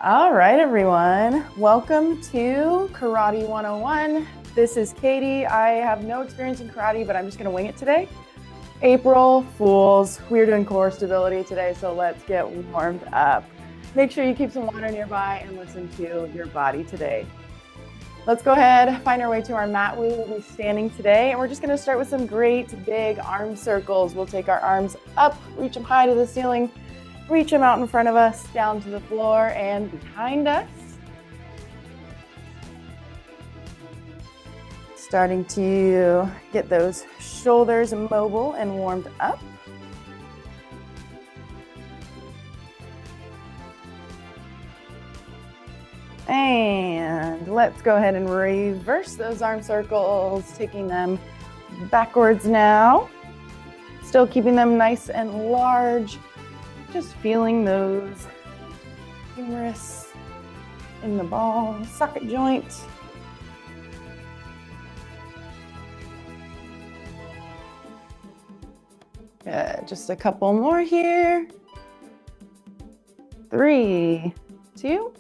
All right, everyone. Welcome to Karate 101. This is Katie. I have no experience in karate, but I'm just going to wing it today. April Fools. We're doing core stability today, so let's get warmed up. Make sure you keep some water nearby and listen to your body today. Let's go ahead, find our way to our mat. We will be standing today, and we're just going to start with some great big arm circles. We'll take our arms up, reach them high to the ceiling, reach them out in front of us, down to the floor and behind us. Starting to get those shoulders mobile and warmed up. And let's go ahead and reverse those arm circles, taking them backwards now. Still keeping them nice and large. Just feeling those humerus in the ball, socket joint. Good. Just a couple more here. 3, 2,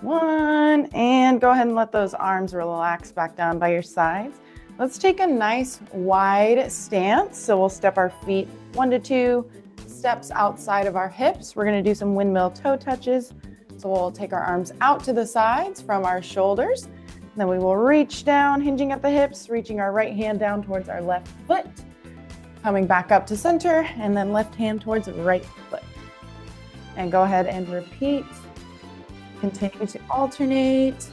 1. And go ahead and let those arms relax back down by your sides. Let's take a nice wide stance. So we'll step our feet 1 to 2 steps outside of our hips. We're going to do some windmill toe touches. So we'll take our arms out to the sides from our shoulders. Then we will reach down, hinging at the hips, reaching our right hand down towards our left foot, coming back up to center, and then left hand towards the right foot. And go ahead and repeat. Continue to alternate,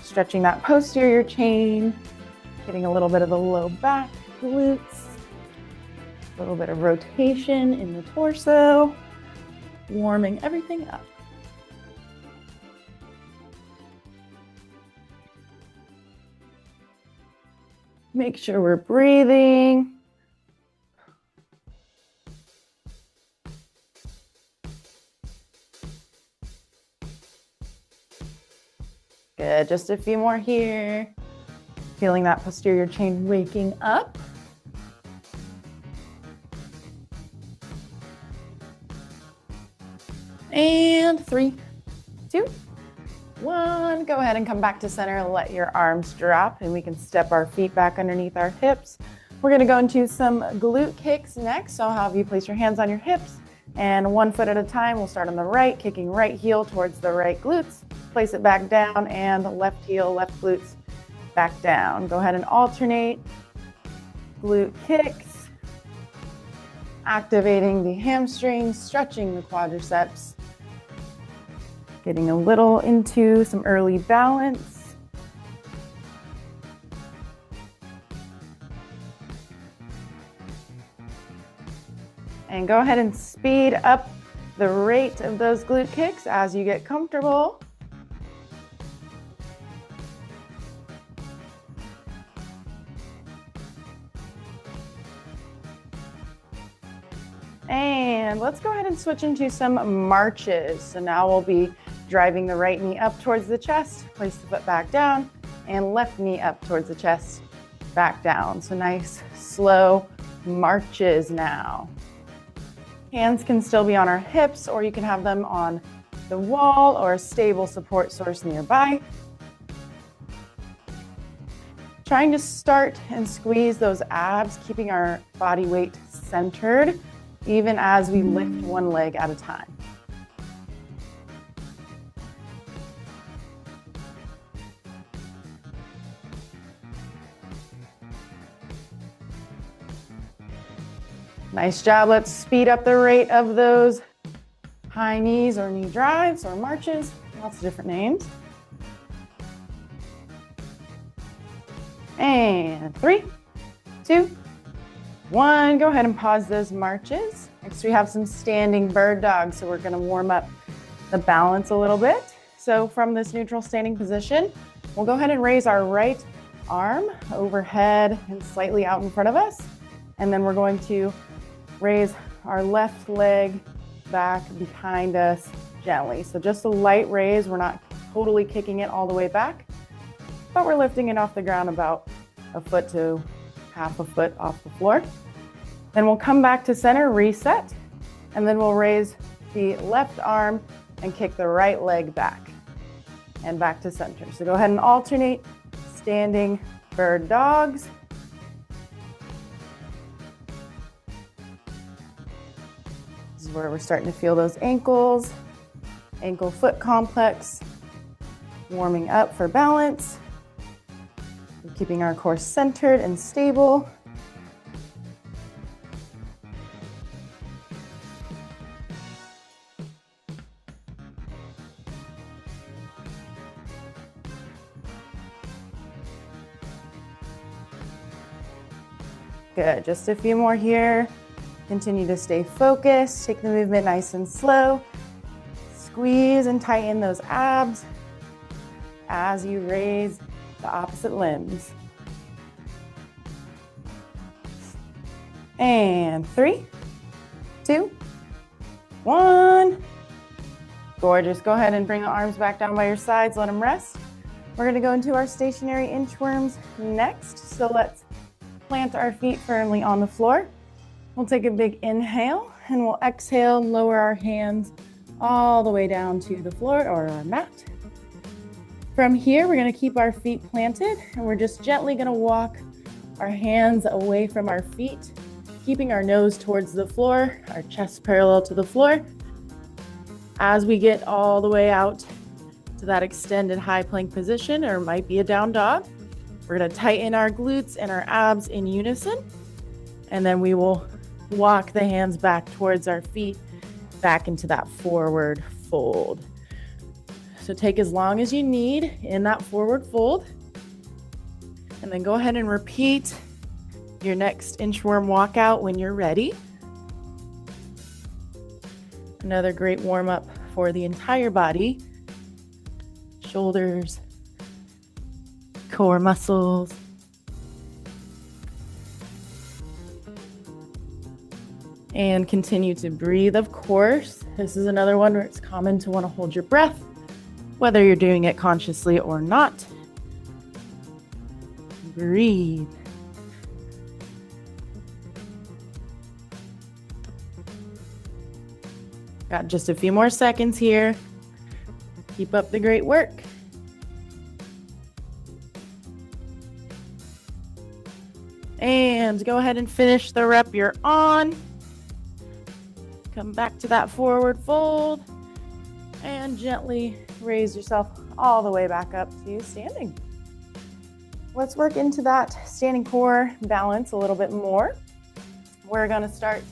stretching that posterior chain, getting a little bit of the low back, glutes. A little bit of rotation in the torso, warming everything up. Make sure we're breathing. Good, just a few more here. Feeling that posterior chain waking up. And 3, 2, 1. Go ahead and come back to center. Let your arms drop and we can step our feet back underneath our hips. We're going to go into some glute kicks next. So I'll have you place your hands on your hips and 1 foot at a time. We'll start on the right, kicking right heel towards the right glutes. Place it back down and left heel, left glutes back down. Go ahead and alternate glute kicks, activating the hamstrings, stretching the quadriceps. Getting a little into some early balance. And go ahead and speed up the rate of those glute kicks as you get comfortable. And let's go ahead and switch into some marches. So now we'll be driving the right knee up towards the chest, place the foot back down, and left knee up towards the chest, back down. So nice, slow marches now. Hands can still be on our hips, or you can have them on the wall or a stable support source nearby. Trying to start and squeeze those abs, keeping our body weight centered, even as we lift one leg at a time. Nice job. Let's speed up the rate of those high knees or knee drives or marches. Lots of different names. And 3, 2, 1. Go ahead and pause those marches. Next, we have some standing bird dogs. So we're going to warm up the balance a little bit. So from this neutral standing position, we'll go ahead and raise our right arm overhead and slightly out in front of us. And then we're going to raise our left leg back behind us gently. So just a light raise. We're not totally kicking it all the way back, but we're lifting it off the ground about a foot to half a foot off the floor. Then we'll come back to center, reset, and then we'll raise the left arm and kick the right leg back and back to center. So go ahead and alternate standing bird dogs. This is where we're starting to feel those ankles, ankle foot complex, warming up for balance. We're keeping our core centered and stable. Good, just a few more here. Continue to stay focused. Take the movement nice and slow. Squeeze and tighten those abs as you raise the opposite limbs. And 3, 2, 1. Gorgeous. Go ahead and bring the arms back down by your sides. Let them rest. We're going to go into our stationary inchworms next. So let's plant our feet firmly on the floor. We'll take a big inhale and we'll exhale and lower our hands all the way down to the floor or our mat. From here, we're going to keep our feet planted and we're just gently going to walk our hands away from our feet, keeping our nose towards the floor, our chest parallel to the floor. As we get all the way out to that extended high plank position, or it might be a down dog, we're going to tighten our glutes and our abs in unison, and then we will walk the hands back towards our feet, back into that forward fold. So take as long as you need in that forward fold, and then go ahead and repeat your next inchworm walkout when you're ready. Another great warm up for the entire body, shoulders, core muscles. And continue to breathe, of course. This is another one where it's common to want to hold your breath, whether you're doing it consciously or not. Breathe. Got just a few more seconds here. Keep up the great work. And go ahead and finish the rep you're on. Come back to that forward fold and gently raise yourself all the way back up to standing. Let's work into that standing core balance a little bit more. We're going to start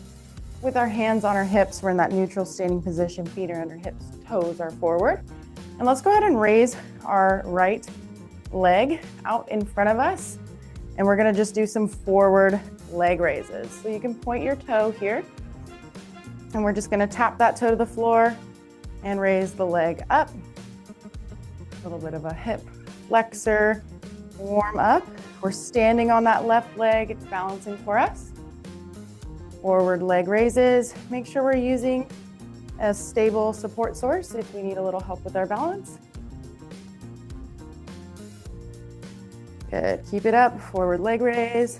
with our hands on our hips. We're in that neutral standing position. Feet are under hips, toes are forward. And let's go ahead and raise our right leg out in front of us. And we're going to just do some forward leg raises. So you can point your toe here. And we're just going to tap that toe to the floor and raise the leg up. A little bit of a hip flexor warm up. We're standing on that left leg. It's balancing for us. Forward leg raises. Make sure we're using a stable support source if we need a little help with our balance. Good. Keep it up. Forward leg raise.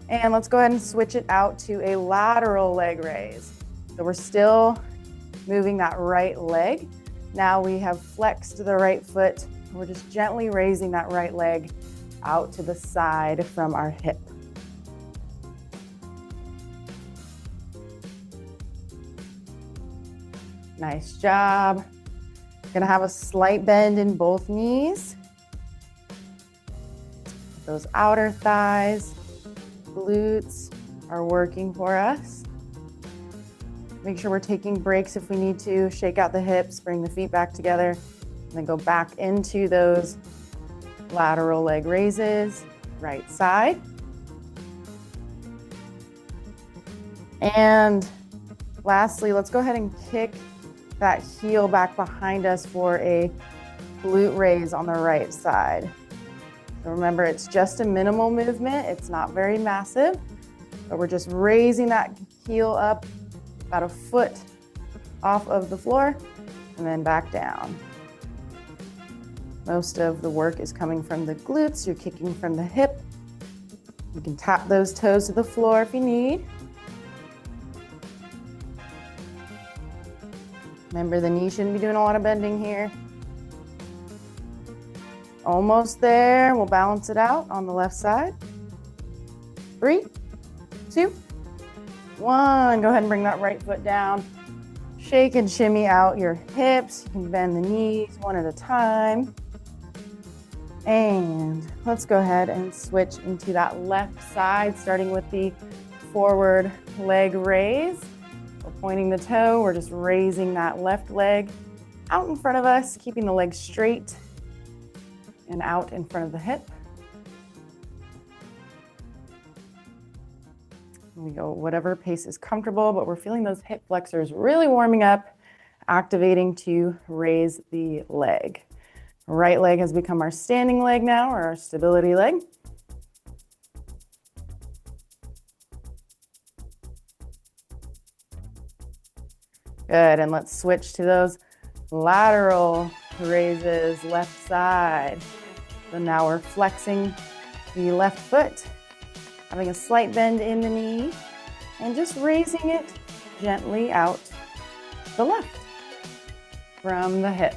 And let's go ahead and switch it out to a lateral leg raise. So we're still moving that right leg. Now we have flexed the right foot. We're just gently raising that right leg out to the side from our hip. Nice job. Gonna have a slight bend in both knees. Those outer thighs, glutes are working for us. Make sure we're taking breaks if we need to. Shake out the hips, bring the feet back together, and then go back into those lateral leg raises, right side. And lastly, let's go ahead and kick that heel back behind us for a glute raise on the right side. So remember, it's just a minimal movement. It's not very massive, but we're just raising that heel up about a foot off of the floor and then back down. Most of the work is coming from the glutes. You're kicking from the hip. You can tap those toes to the floor if you need. Remember, the knee shouldn't be doing a lot of bending here. Almost there. We'll balance it out on the left side. 3, 2, 1. Go ahead and bring that right foot down. Shake and shimmy out your hips. You can bend the knees one at a time. And let's go ahead and switch into that left side, starting with the forward leg raise. We're pointing the toe. We're just raising that left leg out in front of us, keeping the leg straight and out in front of the hip. We go whatever pace is comfortable, but we're feeling those hip flexors really warming up, activating to raise the leg. Right leg has become our standing leg now, or our stability leg. Good, and let's switch to those lateral raises, left side. So now we're flexing the left foot, having a slight bend in the knee, and just raising it gently out the left from the hip.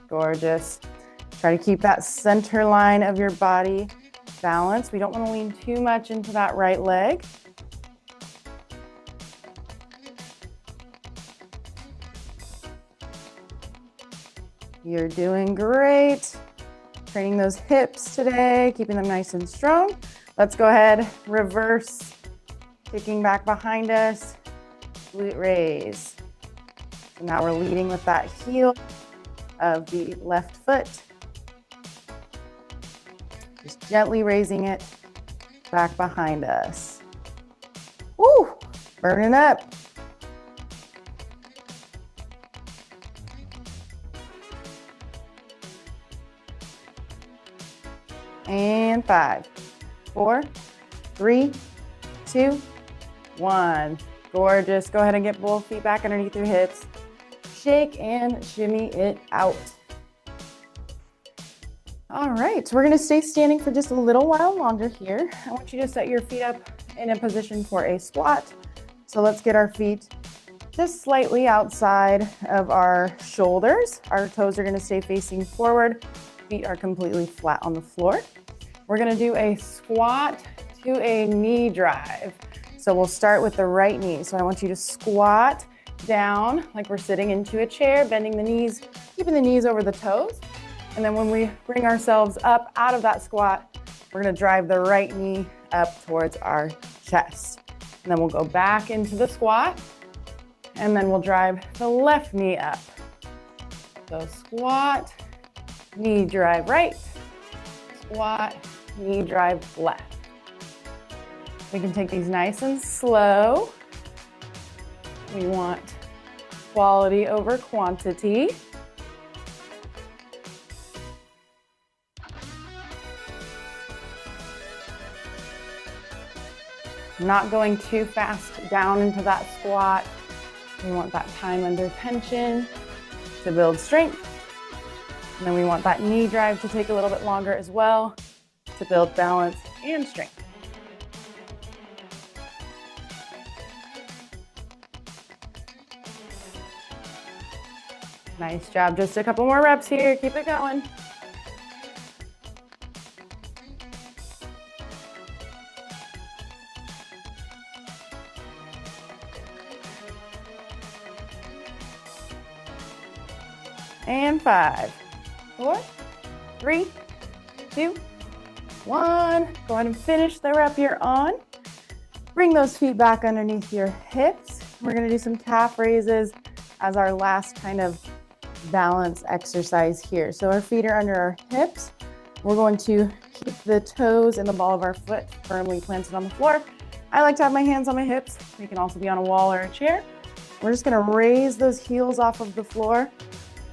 Gorgeous. Try to keep that center line of your body balanced. We don't want to lean too much into that right leg. You're doing great. Training those hips today, keeping them nice and strong. Let's go ahead, reverse, kicking back behind us, glute raise. So now we're leading with that heel of the left foot. Just gently raising it back behind us. Woo, burning up. And 5, 4, 3, 2, 1. Gorgeous. Go ahead and get both feet back underneath your hips. Shake and shimmy it out. All right, so we're going to stay standing for just a little while longer here. I want you to set your feet up in a position for a squat. So let's get our feet just slightly outside of our shoulders. Our toes are going to stay facing forward. Feet are completely flat on the floor. We're going to do a squat to a knee drive. So we'll start with the right knee. So I want you to squat down like we're sitting into a chair, bending the knees, keeping the knees over the toes. And then when we bring ourselves up out of that squat, we're going to drive the right knee up towards our chest. And then we'll go back into the squat, and then we'll drive the left knee up. So squat, knee drive right, squat, knee drive left. We can take these nice and slow. We want quality over quantity. Not going too fast down into that squat. We want that time under tension to build strength. And then we want that knee drive to take a little bit longer as well to build balance and strength. Nice job. Just a couple more reps here. Keep it going. And 5, 4, 3, 2, 1. Go ahead and finish the rep you're on. Bring those feet back underneath your hips. We're going to do some calf raises as our last kind of balance exercise here. So our feet are under our hips. We're going to keep the toes and the ball of our foot firmly planted on the floor. I like to have my hands on my hips. They can also be on a wall or a chair. We're just going to raise those heels off of the floor,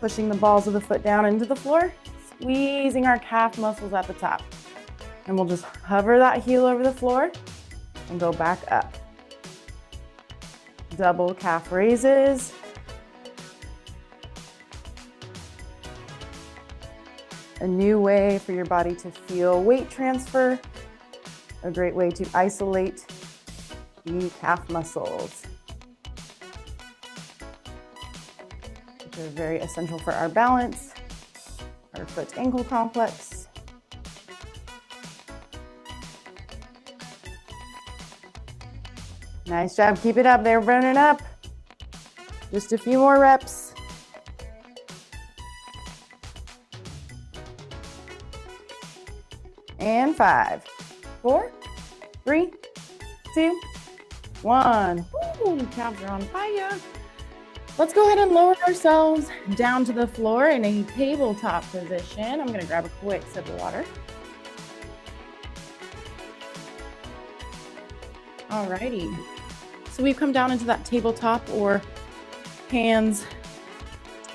pushing the balls of the foot down into the floor, squeezing our calf muscles at the top. And we'll just hover that heel over the floor and go back up. Double calf raises. A new way for your body to feel weight transfer. A great way to isolate the calf muscles, which are very essential for our balance, our foot-ankle complex. Nice job. Keep it up. They're burning up. Just a few more reps. And 5, 4, 3, 2, 1. Ooh, calves are on fire. Let's go ahead and lower ourselves down to the floor in a tabletop position. I'm going to grab a quick sip of water. Alrighty. So we've come down into that tabletop, or hands,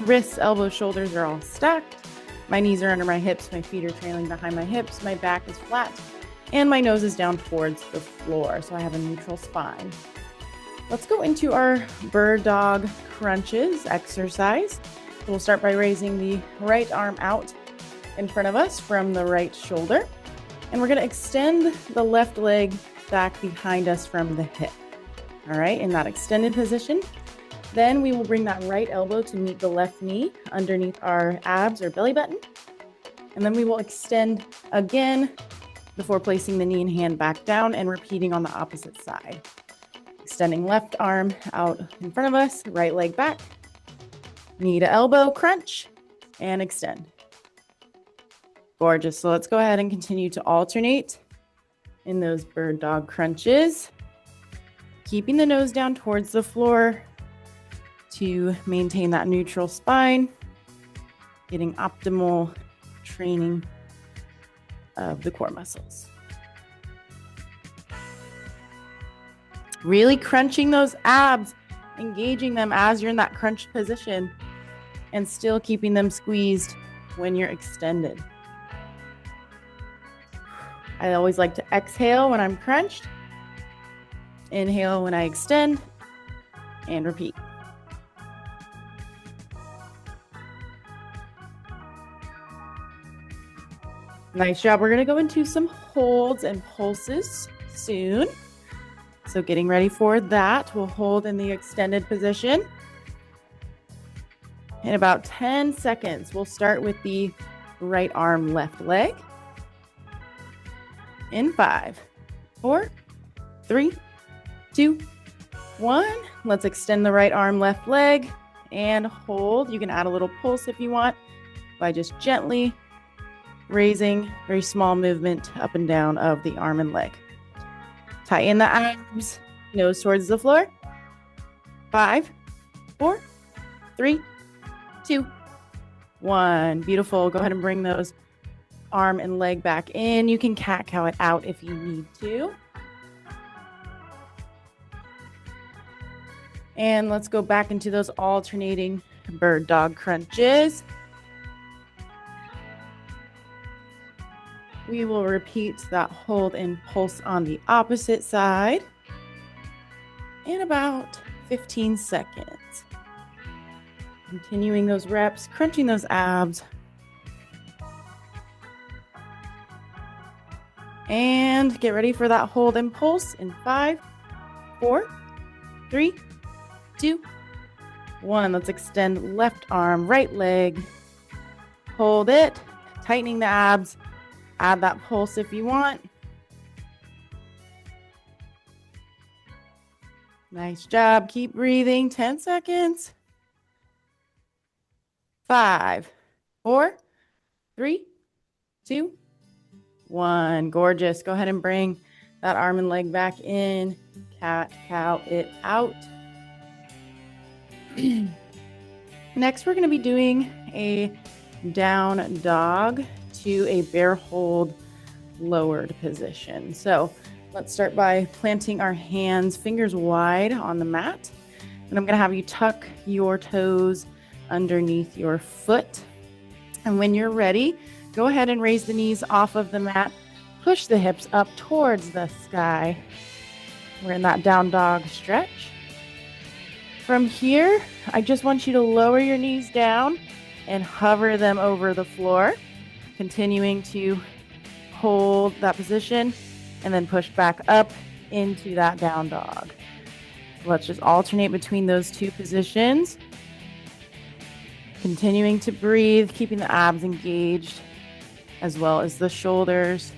wrists, elbows, shoulders are all stacked. My knees are under my hips, my feet are trailing behind my hips, my back is flat, and my nose is down towards the floor, so I have a neutral spine. Let's go into our bird dog crunches exercise. We'll start by raising the right arm out in front of us from the right shoulder, and we're going to extend the left leg back behind us from the hip. All right, in that extended position. Then we will bring that right elbow to meet the left knee underneath our abs or belly button. And then we will extend again before placing the knee and hand back down and repeating on the opposite side. Extending left arm out in front of us, right leg back, knee to elbow crunch, and extend. Gorgeous. So let's go ahead and continue to alternate in those bird dog crunches. Keeping the nose down towards the floor to maintain that neutral spine, getting optimal training of the core muscles. Really crunching those abs, engaging them as you're in that crunched position, and still keeping them squeezed when you're extended. I always like to exhale when I'm crunched, inhale when I extend, and repeat. Nice job. We're going to go into some holds and pulses soon. So getting ready for that. We'll hold in the extended position. In about 10 seconds, we'll start with the right arm, left leg. In 5, 4, 3, 2, 1. Let's extend the right arm, left leg, and hold. You can add a little pulse if you want by just gently raising, very small movement up and down of the arm and leg. Tighten the abs, nose towards the floor. 5, 4, 3, 2, 1. Beautiful. Go ahead and bring those arm and leg back in. You can cat-cow it out if you need to. And let's go back into those alternating bird dog crunches. We will repeat that hold and pulse on the opposite side in about 15 seconds. Continuing those reps, crunching those abs. And get ready for that hold and pulse in 5, 4, 3, 2, 1. Let's extend left arm, right leg. Hold it, tightening the abs. Add that pulse if you want. Nice job. Keep breathing. 10 seconds. 5, 4, 3, 2, 1. Gorgeous. Go ahead and bring that arm and leg back in. Cat-cow it out. Next, we're going to be doing a down dog to a bear hold lowered position. So let's start by planting our hands fingers wide on the mat. And I'm going to have you tuck your toes underneath your foot. And when you're ready, go ahead and raise the knees off of the mat. Push the hips up towards the sky. We're in that down dog stretch. From here, I just want you to lower your knees down and hover them over the floor. Continuing to hold that position and then push back up into that down dog. So let's just alternate between those two positions. Continuing to breathe, keeping the abs engaged, as well as the shoulders.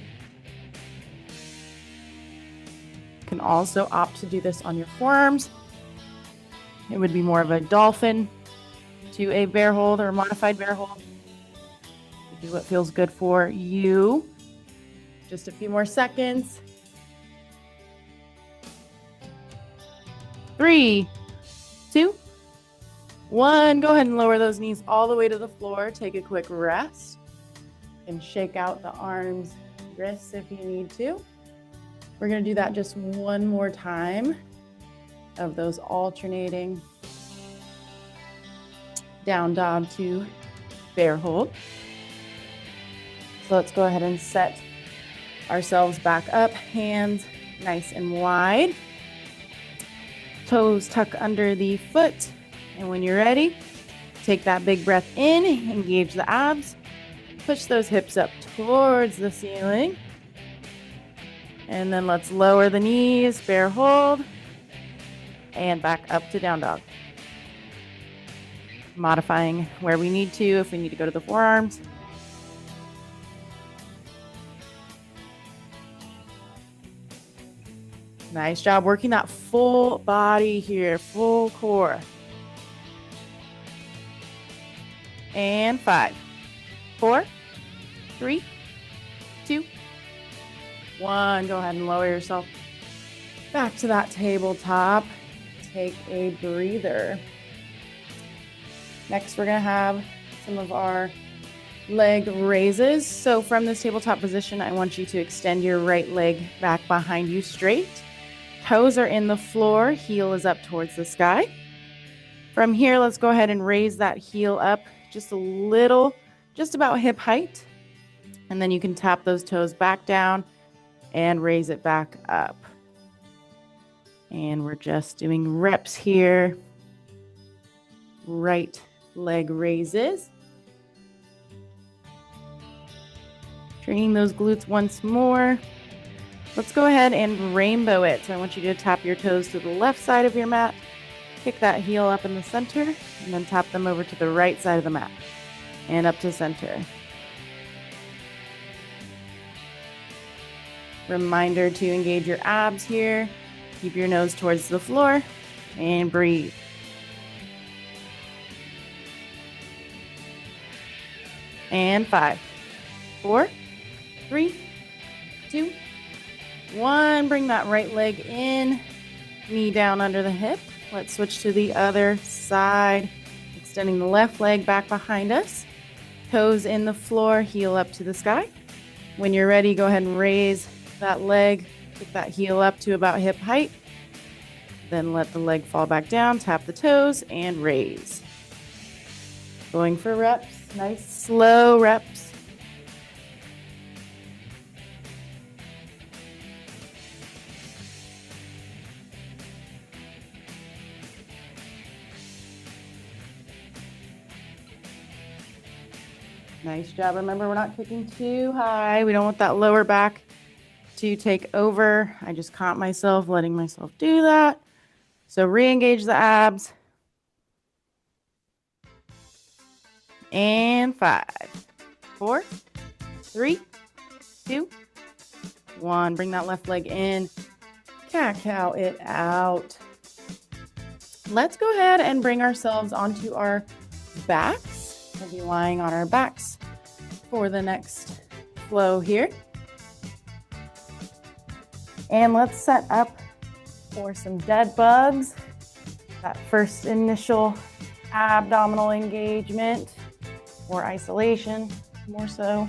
You can also opt to do this on your forearms. It would be more of a dolphin to a bear hold or a modified bear hold. Do what feels good for you. Just a few more seconds. 3, 2, 1. Go ahead and lower those knees all the way to the floor. Take a quick rest and shake out the arms, wrists if you need to. We're going to do that just one more time of those alternating down dog to bear hold. So let's go ahead and set ourselves back up, hands nice and wide. Toes tuck under the foot. And when you're ready, take that big breath in, engage the abs, push those hips up towards the ceiling. And then let's lower the knees, bear hold, and back up to down dog. Modifying where we need to, if we need to go to the forearms. Nice job working that full body here, full core. And 5, 4, 3, 2, 1. Go ahead and lower yourself back to that tabletop. Take a breather. Next, we're going to have some of our leg raises. So from this tabletop position, I want you to extend your right leg back behind you straight. Toes are in the floor, heel is up towards the sky. From here, let's go ahead and raise that heel up just a little, just about hip height. And then you can tap those toes back down and raise it back up. And we're just doing reps here. Right leg raises. Training those glutes once more. Let's go ahead and rainbow it. So I want you to tap your toes to the left side of your mat, kick that heel up in the center, and then tap them over to the right side of the mat and up to center. Reminder to engage your abs here. Keep your nose towards the floor and breathe. And 5, 4, 3, 2, 1. Bring that right leg in, knee down under the hip. Let's switch to the other side, extending the left leg back behind us. Toes in the floor, heel up to the sky. When you're ready, go ahead and raise that leg, kick that heel up to about hip height. Then let the leg fall back down, tap the toes, and raise. Going for reps, nice slow reps. Nice job. Remember, we're not kicking too high. We don't want that lower back to take over. I just caught myself letting myself do that. So re-engage the abs. And 5, 4, 3, 2, 1. Bring that left leg in. Cat-cow it out. Let's go ahead and bring ourselves onto our backs. We'll be lying on our backs for the next flow here. And let's set up for some dead bugs. That first initial abdominal engagement or isolation, more so.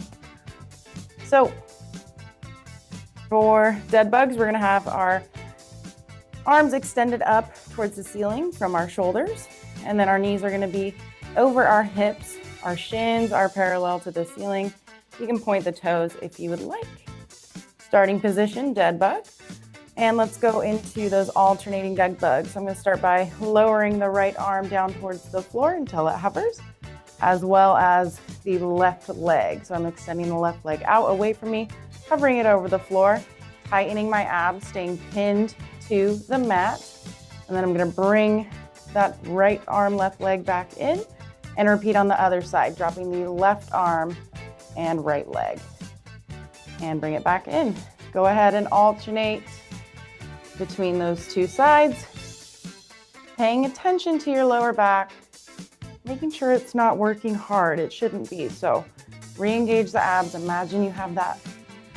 So for dead bugs, we're going to have our arms extended up towards the ceiling from our shoulders. And then our knees are going to be over our hips. Our shins are parallel to the ceiling. You can point the toes if you would like. Starting position, dead bug. And let's go into those alternating dead bugs. So I'm going to start by lowering the right arm down towards the floor until it hovers, as well as the left leg. So I'm extending the left leg out away from me, hovering it over the floor. tightening my abs, staying pinned to the mat. And then I'm gonna bring that right arm, left leg back in and repeat on the other side, dropping the left arm and right leg. And bring it back in. Go ahead and alternate between those two sides, paying attention to your lower back, making sure it's not working hard. It shouldn't be. So re-engage the abs. Imagine you have that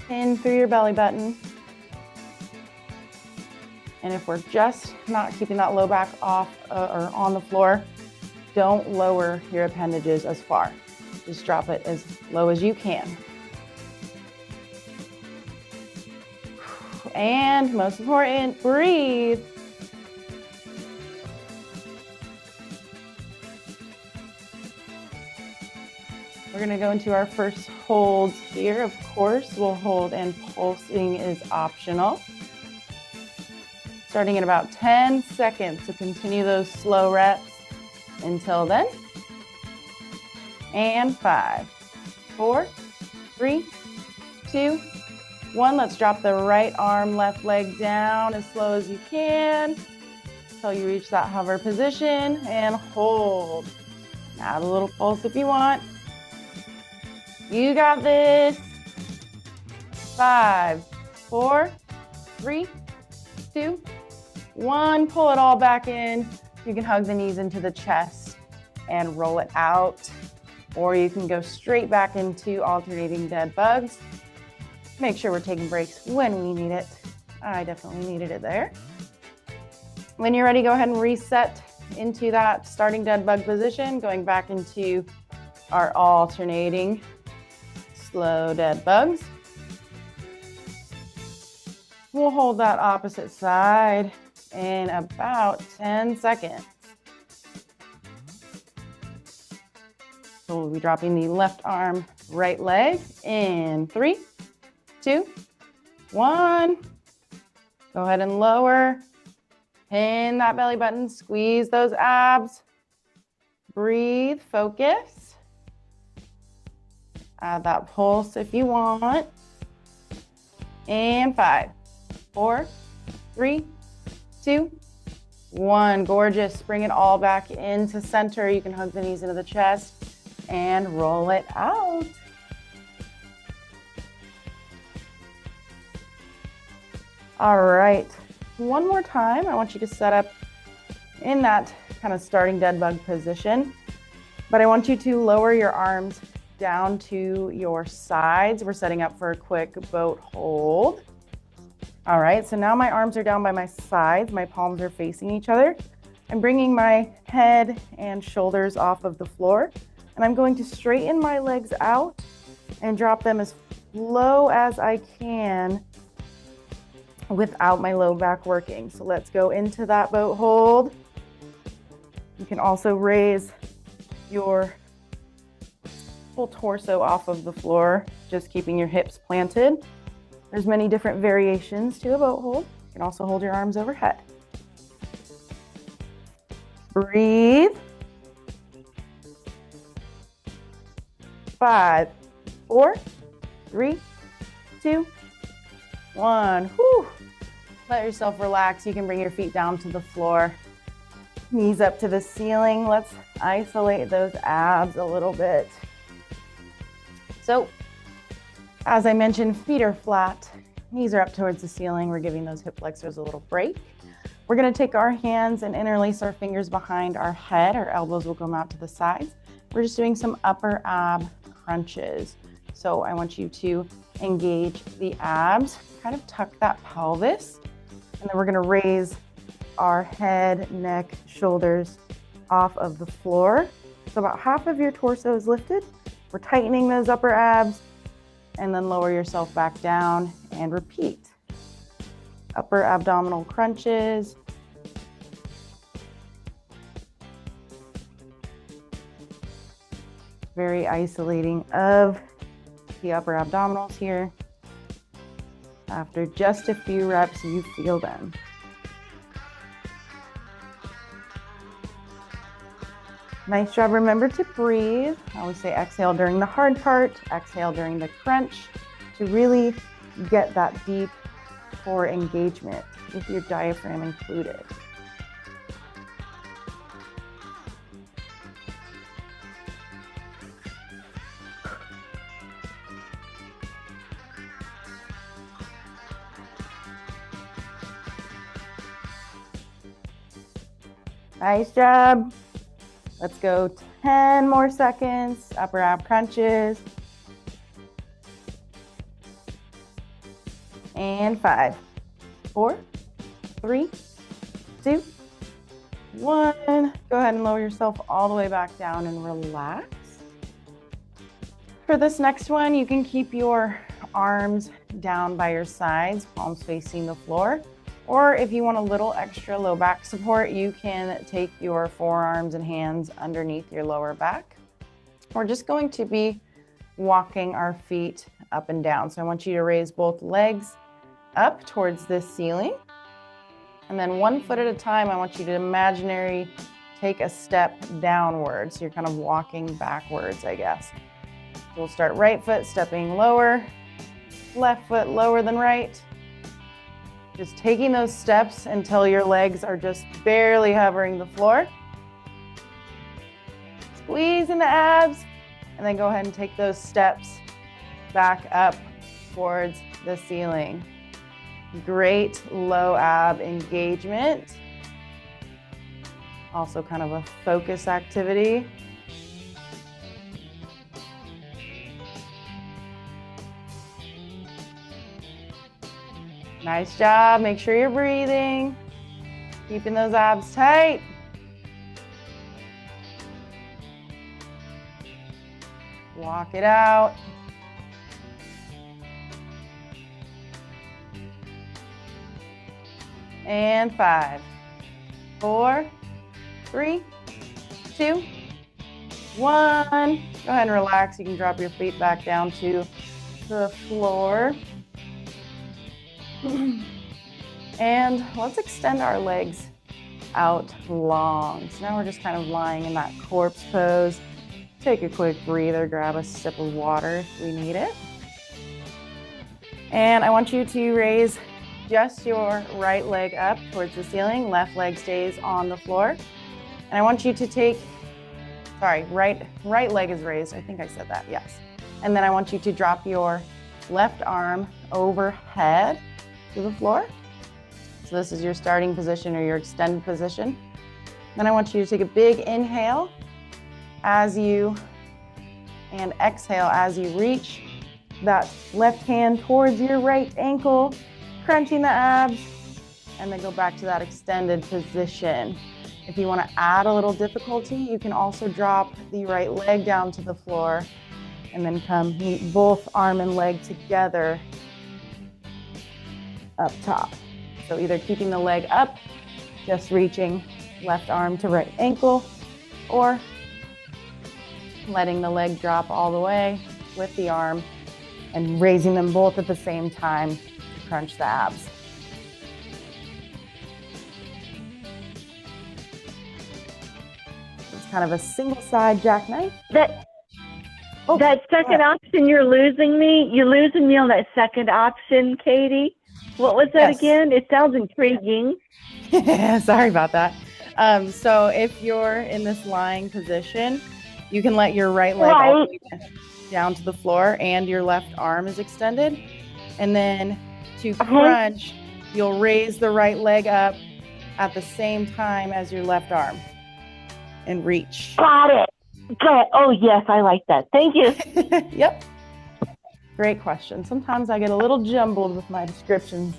pin through your belly button. And if we're just not keeping that low back off or on the floor, don't lower your appendages as far. Just drop it as low as you can. And most important, breathe. We're gonna go into our first holds here. Of course, we'll hold and pulsing is optional. Starting in about 10 seconds, so continue those slow reps until then. And 5, 4, 3, 2, 1. Let's drop the right arm, left leg down as slow as you can until you reach that hover position and hold. Add a little pulse if you want. You got this. 5, 4, 3, 2, 1. Pull it all back in. You can hug the knees into the chest and roll it out. Or you can go straight back into alternating dead bugs. Make sure we're taking breaks when we need it. I definitely needed it there. When you're ready, go ahead and reset into that starting dead bug position, going back into our alternating slow dead bugs. We'll hold that opposite side in about 10 seconds. So we'll be dropping the left arm, right leg in 3, 2, 1. Go ahead and lower. Pin that belly button, squeeze those abs. Breathe, focus. Add that pulse if you want. And 5, 4, 3, 2, 1. Gorgeous. Bring it all back into center. You can hug the knees into the chest and roll it out. All right. One more time. I want you to set up in that kind of starting dead bug position, but I want you to lower your arms down to your sides. We're setting up for a quick boat hold. All right, so now my arms are down by my sides. My palms are facing each other. I'm bringing my head and shoulders off of the floor, and I'm going to straighten my legs out and drop them as low as I can without my low back working. So let's go into that boat hold. You can also raise your full torso off of the floor, just keeping your hips planted. There's many different variations to a boat hold. You can also hold your arms overhead. Breathe. 5, 4, 3, 2, 1. Whew. Let yourself relax. You can bring your feet down to the floor, knees up to the ceiling. Let's isolate those abs a little bit. So, as I mentioned, feet are flat, knees are up towards the ceiling. We're giving those hip flexors a little break. We're going to take our hands and interlace our fingers behind our head. Our elbows will come out to the sides. We're just doing some upper ab crunches. So I want you to engage the abs, kind of tuck that pelvis, and then we're going to raise our head, neck, shoulders off of the floor. So about half of your torso is lifted. We're tightening those upper abs, and then lower yourself back down and repeat. Upper abdominal crunches. Very isolating of the upper abdominals here. After just a few reps, you feel them. Nice job. Remember to breathe. I always say exhale during the hard part, exhale during the crunch to really get that deep for engagement with your diaphragm included. Nice job. Let's go 10 more seconds. Upper ab crunches. And 5, 4, 3, 2, 1. Go ahead and lower yourself all the way back down and relax. For this next one, you can keep your arms down by your sides, palms facing the floor. Or if you want a little extra low back support, you can take your forearms and hands underneath your lower back. We're just going to be walking our feet up and down. So I want you to raise both legs up towards this ceiling. And then 1 foot at a time, I want you to imaginary take a step downward. So you're kind of walking backwards, I guess. So we'll start right foot stepping lower, left foot lower than right. Just taking those steps until your legs are just barely hovering the floor. Squeeze in the abs, and then go ahead and take those steps back up towards the ceiling. Great low ab engagement. Also kind of a focus activity. Nice job. Make sure you're breathing. Keeping those abs tight. Walk it out. And 5, 4, 3, 2, 1. Go ahead and relax. You can drop your feet back down to the floor. And let's extend our legs out long. So now we're just kind of lying in that corpse pose. Take a quick breather, grab a sip of water if we need it. And I want you to raise just your right leg up towards the ceiling. Left leg stays on the floor. And I want you to take, right leg is raised. I think I said that, yes. And then I want you to drop your left arm overhead to the floor. So this is your starting position or your extended position. Then I want you to take a big inhale and exhale as you reach that left hand towards your right ankle, crunching the abs, and then go back to that extended position. If you want to add a little difficulty, you can also drop the right leg down to the floor and then come meet both arm and leg together up top. So either keeping the leg up, just reaching left arm to right ankle, or letting the leg drop all the way with the arm and raising them both at the same time to crunch the abs. It's kind of a single side jackknife. That second option, you're losing me. You're losing me on that second option, Katie. What was that again? It sounds intriguing. Sorry about that. So if you're in this lying position, you can let your right leg all the way down to the floor and your left arm is extended. And then to crunch, you'll raise the right leg up at the same time as your left arm and reach. Got it. Oh, yes, I like that. Thank you. Yep. Great question. Sometimes I get a little jumbled with my descriptions.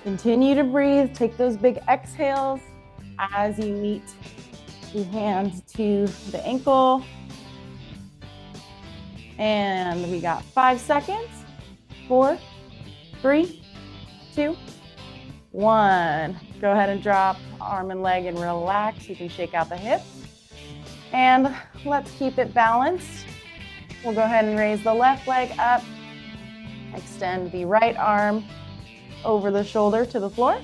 Continue to breathe. Take those big exhales as you meet the hands to the ankle. And we got 5 seconds. 4, 3, 2, 1. Go ahead and drop arm and leg and relax. You can shake out the hips. And let's keep it balanced. We'll go ahead and raise the left leg up. Extend the right arm over the shoulder to the floor.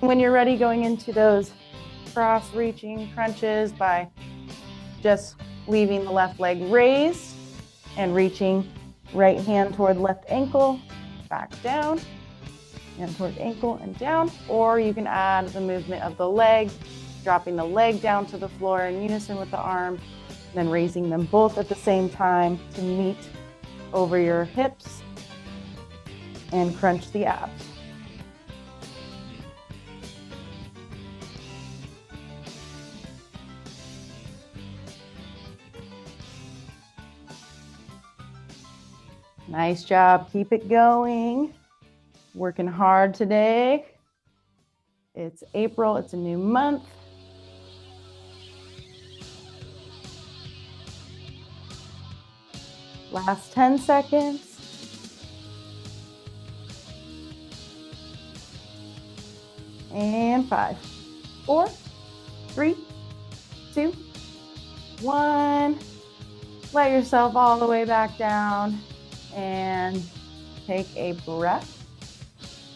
When you're ready, going into those cross-reaching crunches by just leaving the left leg raised. and reaching right hand toward left ankle, back down, hand toward ankle and down, or you can add the movement of the leg, dropping the leg down to the floor in unison with the arm, then raising them both at the same time to meet over your hips and crunch the abs. Nice job. Keep it going. Working hard today. It's April. It's a new month. Last 10 seconds. And 5, 4, 3, 2, 1. Let yourself all the way back down and take a breath.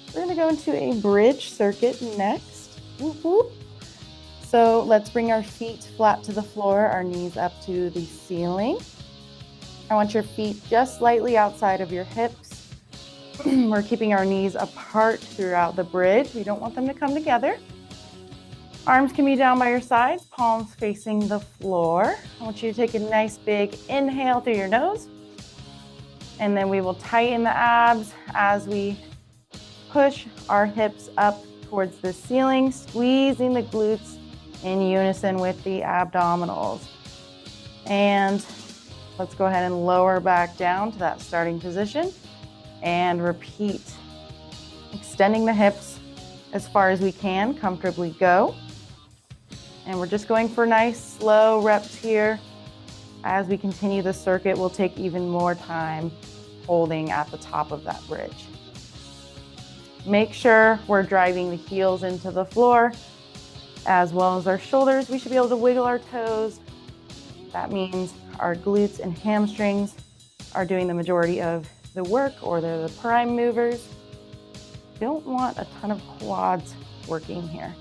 We're going to go into a bridge circuit next. Whoop, whoop. So let's bring our feet flat to the floor, our knees up to the ceiling. I want your feet just slightly outside of your hips. We're keeping our knees apart throughout the bridge. We don't want them to come together. Arms can be down by your sides, palms facing the floor. I want you to take a nice big inhale through your nose. And then we will tighten the abs as we push our hips up towards the ceiling, squeezing the glutes in unison with the abdominals. And let's go ahead and lower back down to that starting position and repeat. Extending the hips as far as we can, comfortably go. And we're just going for nice slow reps here. As we continue the circuit, we'll take even more time holding at the top of that bridge. Make sure we're driving the heels into the floor as well as our shoulders. We should be able to wiggle our toes. That means our glutes and hamstrings are doing the majority of the work, or they're the prime movers. Don't want a ton of quads working here.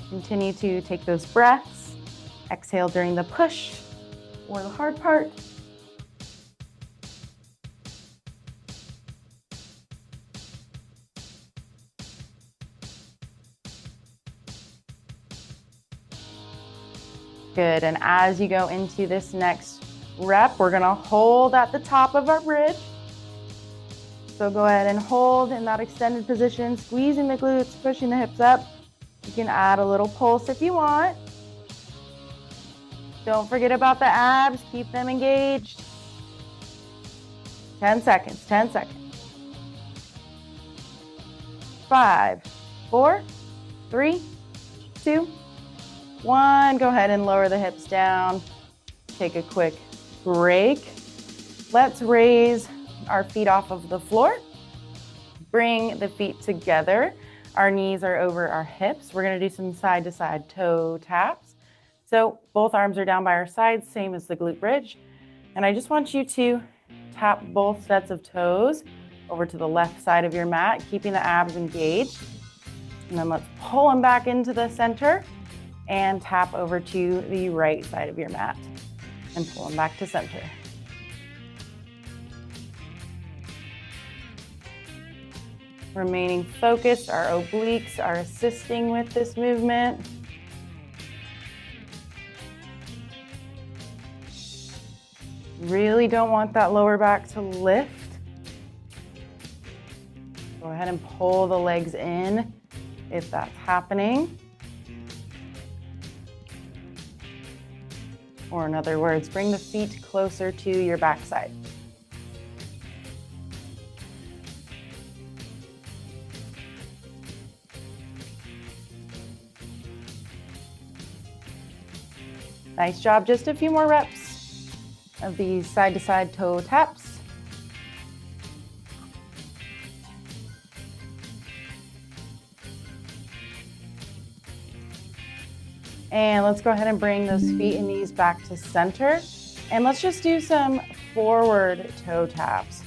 Continue to take those breaths. Exhale during the push or the hard part. Good, and as you go into this next rep, we're gonna hold at the top of our bridge. So go ahead and hold in that extended position, squeezing the glutes, pushing the hips up. You can add a little pulse if you want. Don't forget about the abs, keep them engaged. 10 seconds, 10 seconds. 5, 4, 3, 2, 1. Go ahead and lower the hips down. Take a quick break. Let's raise our feet off of the floor. Bring the feet together. Our knees are over our hips. We're gonna do some side-to-side toe taps. So both arms are down by our sides, same as the glute bridge. And I just want you to tap both sets of toes over to the left side of your mat, keeping the abs engaged. And then let's pull them back into the center and tap over to the right side of your mat and pull them back to center. Remaining focused, our obliques are assisting with this movement. Really don't want that lower back to lift. Go ahead and pull the legs in if that's happening. Or in other words, bring the feet closer to your backside. Nice job. Just a few more reps of these side-to-side toe taps. And let's go ahead and bring those feet and knees back to center. And let's just do some forward toe taps.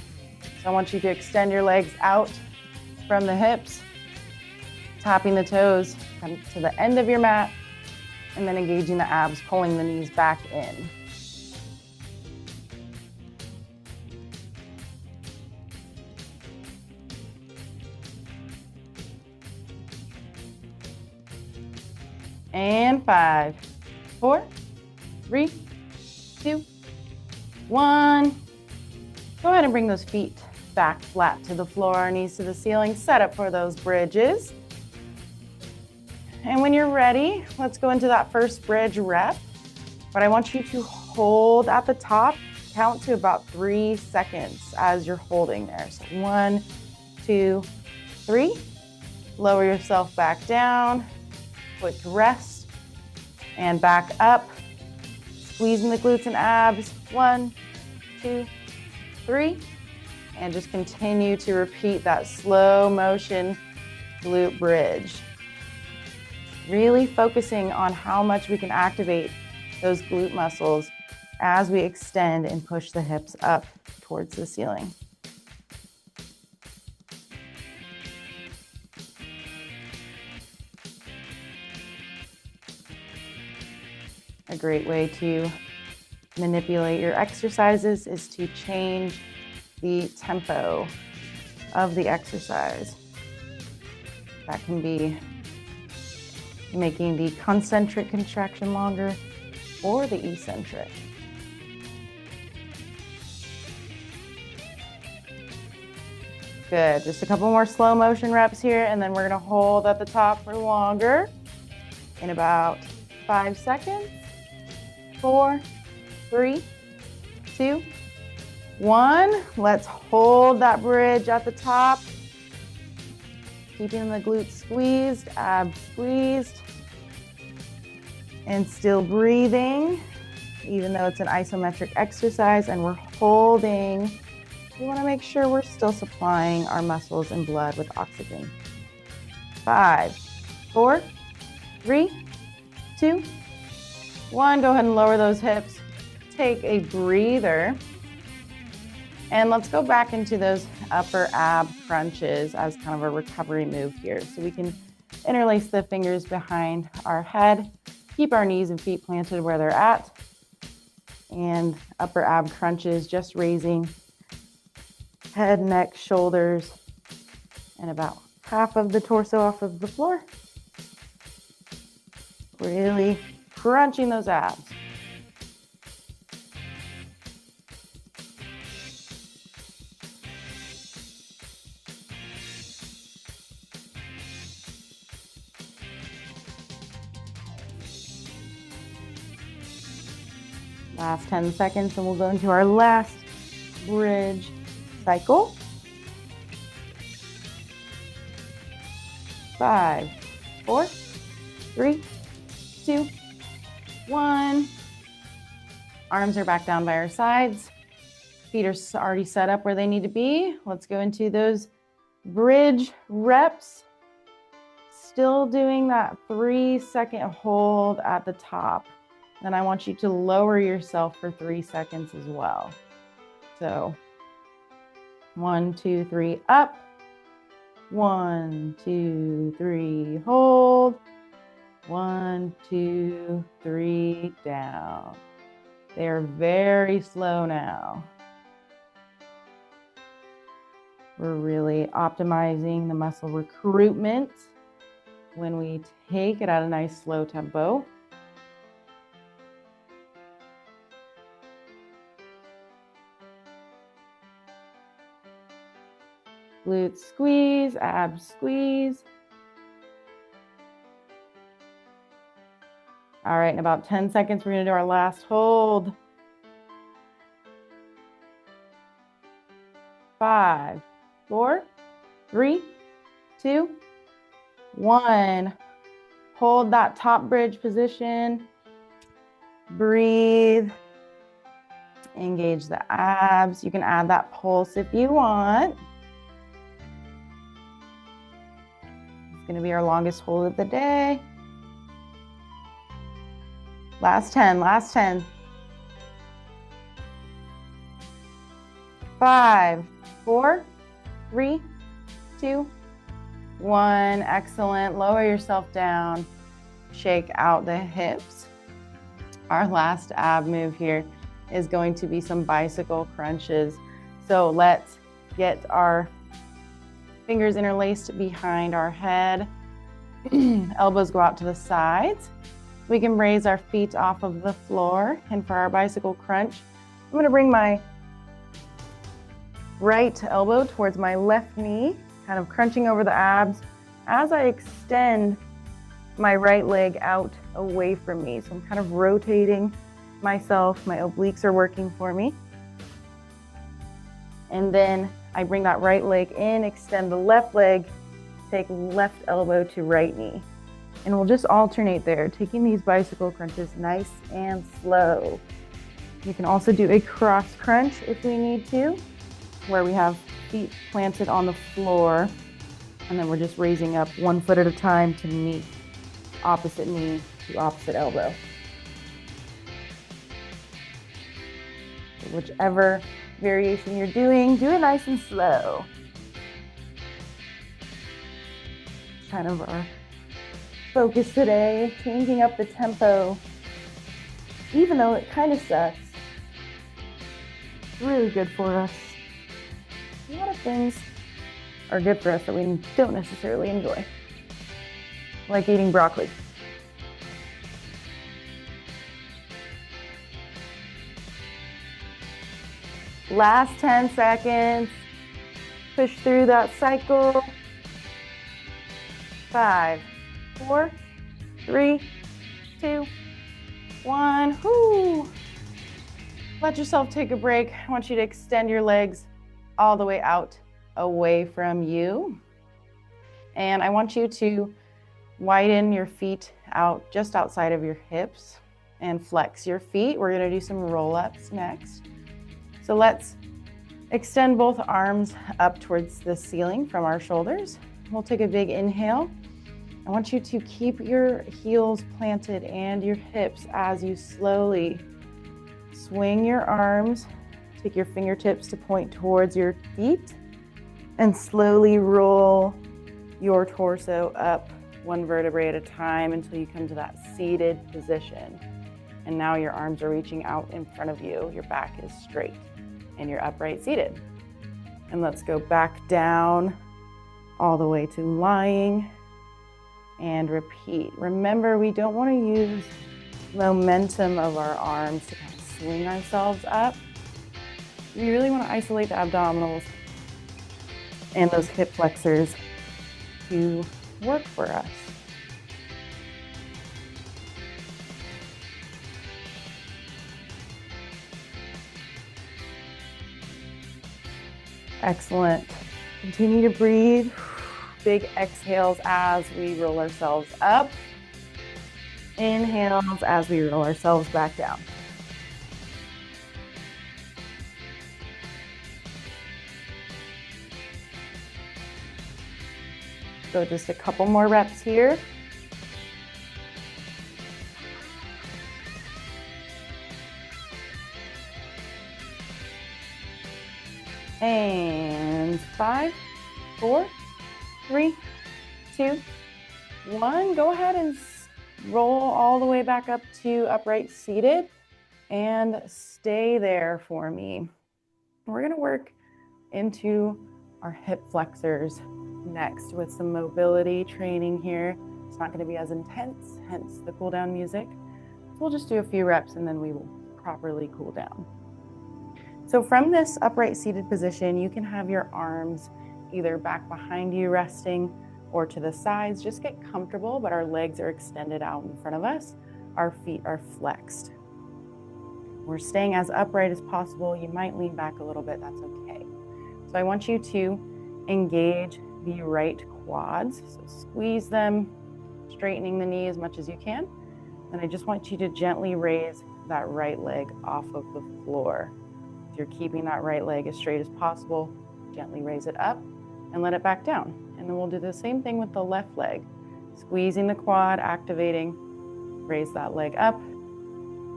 So I want you to extend your legs out from the hips, tapping the toes, come to the end of your mat, And then engaging the abs, pulling the knees back in. And 5, 4, 3, 2, 1. Go ahead and bring those feet back flat to the floor, knees to the ceiling. Set up for those bridges. And when you're ready, let's go into that first bridge rep. But I want you to hold at the top, count to about 3 seconds as you're holding there. So 1, 2, 3. Lower yourself back down. Quick rest. And back up. Squeezing the glutes and abs. 1, 2, 3. And just continue to repeat that slow motion glute bridge. Really focusing on how much we can activate those glute muscles as we extend and push the hips up towards the ceiling. A great way to manipulate your exercises is to change the tempo of the exercise. That can be making the concentric contraction longer or the eccentric. Good, just a couple more slow motion reps here, and then we're gonna hold at the top for longer in about 5 seconds. 4, 3, 2, 1. Let's hold that bridge at the top. Keeping the glutes squeezed, abs squeezed. And still breathing, even though it's an isometric exercise and we're holding. We want to make sure we're still supplying our muscles and blood with oxygen. 5, 4, 3, 2, 1. Go ahead and lower those hips. Take a breather. And let's go back into those upper ab crunches as kind of a recovery move here. So we can interlace the fingers behind our head, keep our knees and feet planted where they're at. And upper ab crunches, just raising head, neck, shoulders, and about half of the torso off of the floor. Really crunching those abs. Last 10 seconds and we'll go into our last bridge cycle. 5, 4, 3, 2, 1. Arms are back down by our sides. Feet are already set up where they need to be. Let's go into those bridge reps. Still doing that 3-second hold at the top. Then I want you to lower yourself for 3 seconds as well. So 1, 2, 3, up. 1, 2, 3, hold. 1, 2, 3, down. They are very slow now. We're really optimizing the muscle recruitment when we take it at a nice slow tempo. Glutes squeeze, abs squeeze. All right, in about 10 seconds, we're gonna do our last hold. 5, 4, 3, 2, 1. Hold that top bridge position. Breathe. Engage the abs. You can add that pulse if you want. It's gonna be our longest hold of the day. Last 10, last 10. 5, 4, 3, 2, 1. Excellent. Lower yourself down. shake out the hips. Our last ab move here is going to be some bicycle crunches. So let's get our fingers interlaced behind our head. Elbows go out to the sides. We can raise our feet off of the floor. And for our bicycle crunch, I'm going to bring my right elbow towards my left knee, kind of crunching over the abs as I extend my right leg out away from me. So I'm kind of rotating myself. My obliques are working for me. And then I bring that right leg in, extend the left leg, take left elbow to right knee. And we'll just alternate there, taking these bicycle crunches nice and slow. You can also do a cross crunch if we need to, where we have feet planted on the floor, and then we're just raising up one foot at a time to meet opposite knee to opposite elbow. So whichever variation you're doing, do it nice and slow. Kind of our focus today, changing up the tempo, even though it kind of sucks. It's really good for us. A lot of things are good for us that we don't necessarily enjoy, like eating broccoli. Last 10 seconds. Push through that cycle. 5, 4, 3, 2, 1. Whoo. Let yourself take a break. I want you to extend your legs all the way out away from you. And I want you to widen your feet out just outside of your hips and flex your feet. We're going to do some roll-ups next. So let's extend both arms up towards the ceiling from our shoulders. We'll take a big inhale. I want you to keep your heels planted and your hips as you slowly swing your arms. Take your fingertips to point towards your feet and slowly roll your torso up one vertebrae at a time until you come to that seated position. And now your arms are reaching out in front of you. Your back is straight and you're upright seated. And let's go back down all the way to lying and repeat. Remember, we don't want to use momentum of our arms to kind of swing ourselves up. We really want to isolate the abdominals and those hip flexors to work for us. Excellent. Continue to breathe. Big exhales as we roll ourselves up. Inhales as we roll ourselves back down. So just a couple more reps here. And 5, 4, 3, 2, 1. Go ahead and roll all the way back up to upright seated and stay there for me. We're going to work into our hip flexors next with some mobility training here. It's not going to be as intense, hence the cool down music. So we'll just do a few reps and then we will properly cool down. So from this upright seated position, you can have your arms either back behind you resting or to the sides. Just get comfortable, but our legs are extended out in front of us. Our feet are flexed. We're staying as upright as possible. You might lean back a little bit, that's okay. So I want you to engage the right quads. So squeeze them, straightening the knee as much as you can. And I just want you to gently raise that right leg off of the floor. If you're keeping that right leg as straight as possible, gently raise it up and let it back down. And then we'll do the same thing with the left leg. Squeezing the quad, activating, raise that leg up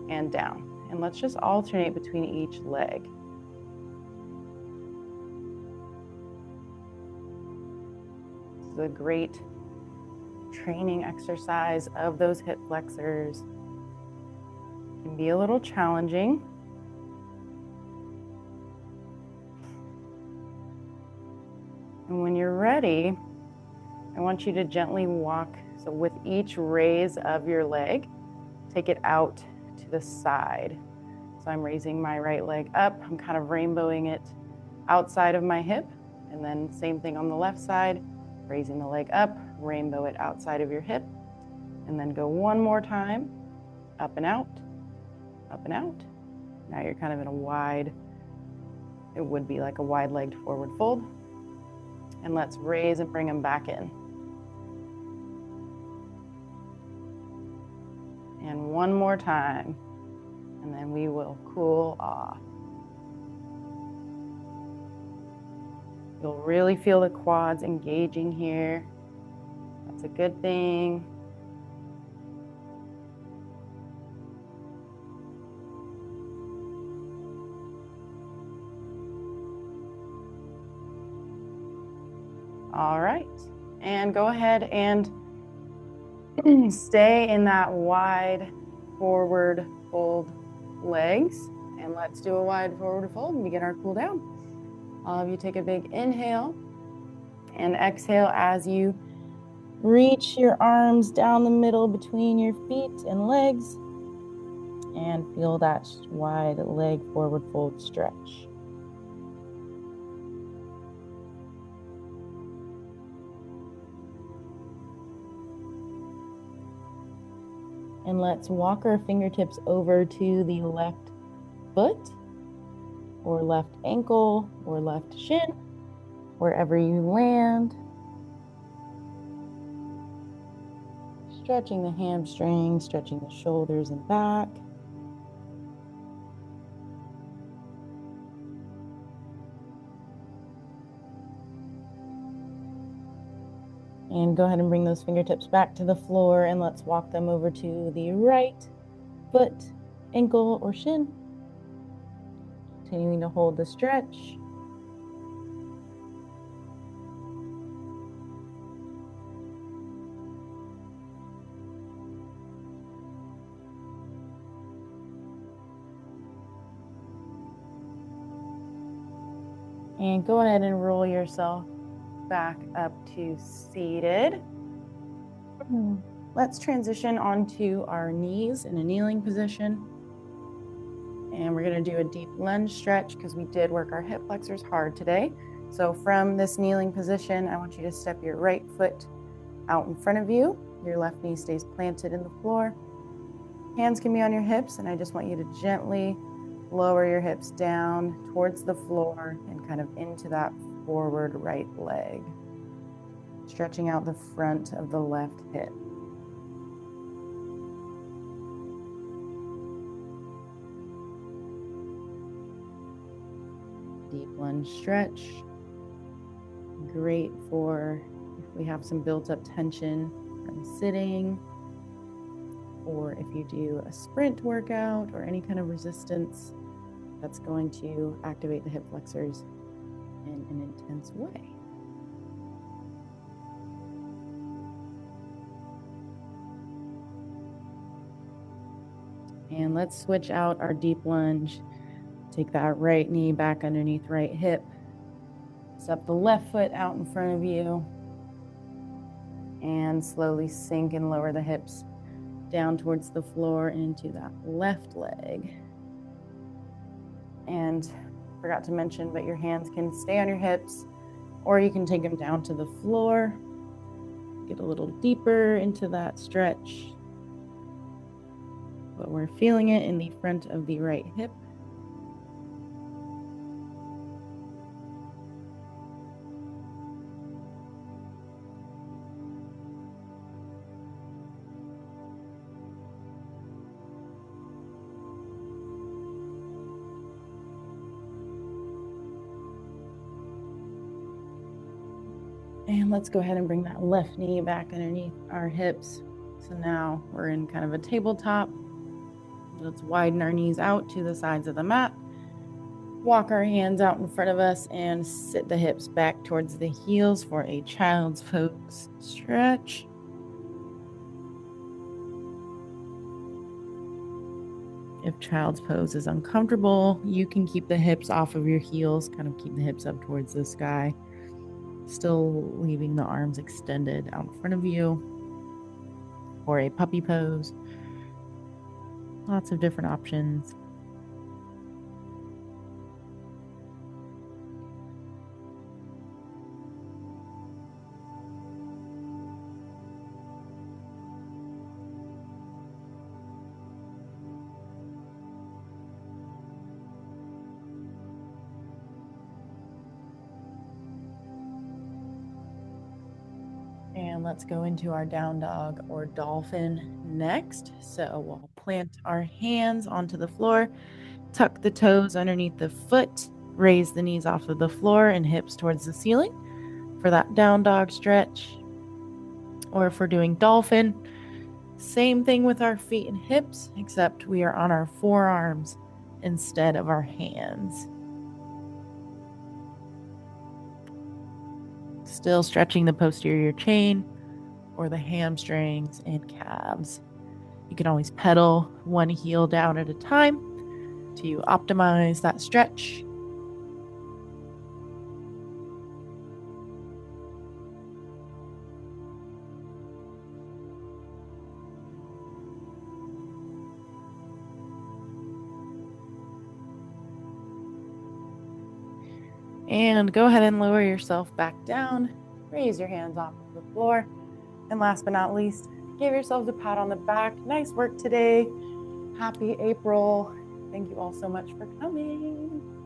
and down. And let's just alternate between each leg. This is a great training exercise of those hip flexors. It can be a little challenging. And when you're ready, I want you to gently walk. So with each raise of your leg, take it out to the side. So I'm raising my right leg up. I'm kind of rainbowing it outside of my hip. And then same thing on the left side, raising the leg up, rainbow it outside of your hip. And then go one more time, up and out, up and out. Now you're kind of in a wide, it would be like a wide-legged forward fold. And let's raise and bring them back in. And one more time, and then we will cool off. You'll really feel the quads engaging here. That's a good thing. All right, and go ahead and stay in that wide forward fold legs, and let's do a wide forward fold and begin our cool down. All of you take a big inhale and exhale as you reach your arms down the middle between your feet and legs and feel that wide leg forward fold stretch. And let's walk our fingertips over to the left foot or left ankle or left shin, wherever you land. Stretching the hamstrings, stretching the shoulders and back. And go ahead and bring those fingertips back to the floor, and let's walk them over to the right foot, ankle, or shin. Continuing to hold the stretch. And go ahead and roll yourself back up to seated. Let's transition onto our knees in a kneeling position. And we're going to do a deep lunge stretch because we did work our hip flexors hard today. So from this kneeling position, I want you to step your right foot out in front of you. Your left knee stays planted in the floor. Hands can be on your hips, and I just want you to gently lower your hips down towards the floor and kind of into that forward right leg, stretching out the front of the left hip. Deep lunge stretch. Great for if we have some built up tension from sitting, or if you do a sprint workout or any kind of resistance, that's going to activate the hip flexors in an intense way. And let's switch out our deep lunge. Take that right knee back underneath right hip. Step the left foot out in front of you. And slowly sink and lower the hips down towards the floor and into that left leg. And forgot to mention, but your hands can stay on your hips, or you can take them down to the floor. Get a little deeper into that stretch. But we're feeling it in the front of the right hip. And let's go ahead and bring that left knee back underneath our hips. So now we're in kind of a tabletop. Let's widen our knees out to the sides of the mat. Walk our hands out in front of us and sit the hips back towards the heels for a child's pose stretch. If child's pose is uncomfortable, you can keep the hips off of your heels, kind of keep the hips up towards the sky, still leaving the arms extended out in front of you, or a puppy pose. Lots of different options. And let's go into our down dog or dolphin next. So we'll plant our hands onto the floor, tuck the toes underneath the foot, raise the knees off of the floor and hips towards the ceiling for that down dog stretch. Or if we're doing dolphin, same thing with our feet and hips, except we are on our forearms instead of our hands. Still stretching the posterior chain or the hamstrings and calves. You can always pedal one heel down at a time to optimize that stretch. And go ahead and lower yourself back down. Raise your hands off of the floor. And last but not least, give yourselves a pat on the back. Nice work today. Happy April. Thank you all so much for coming.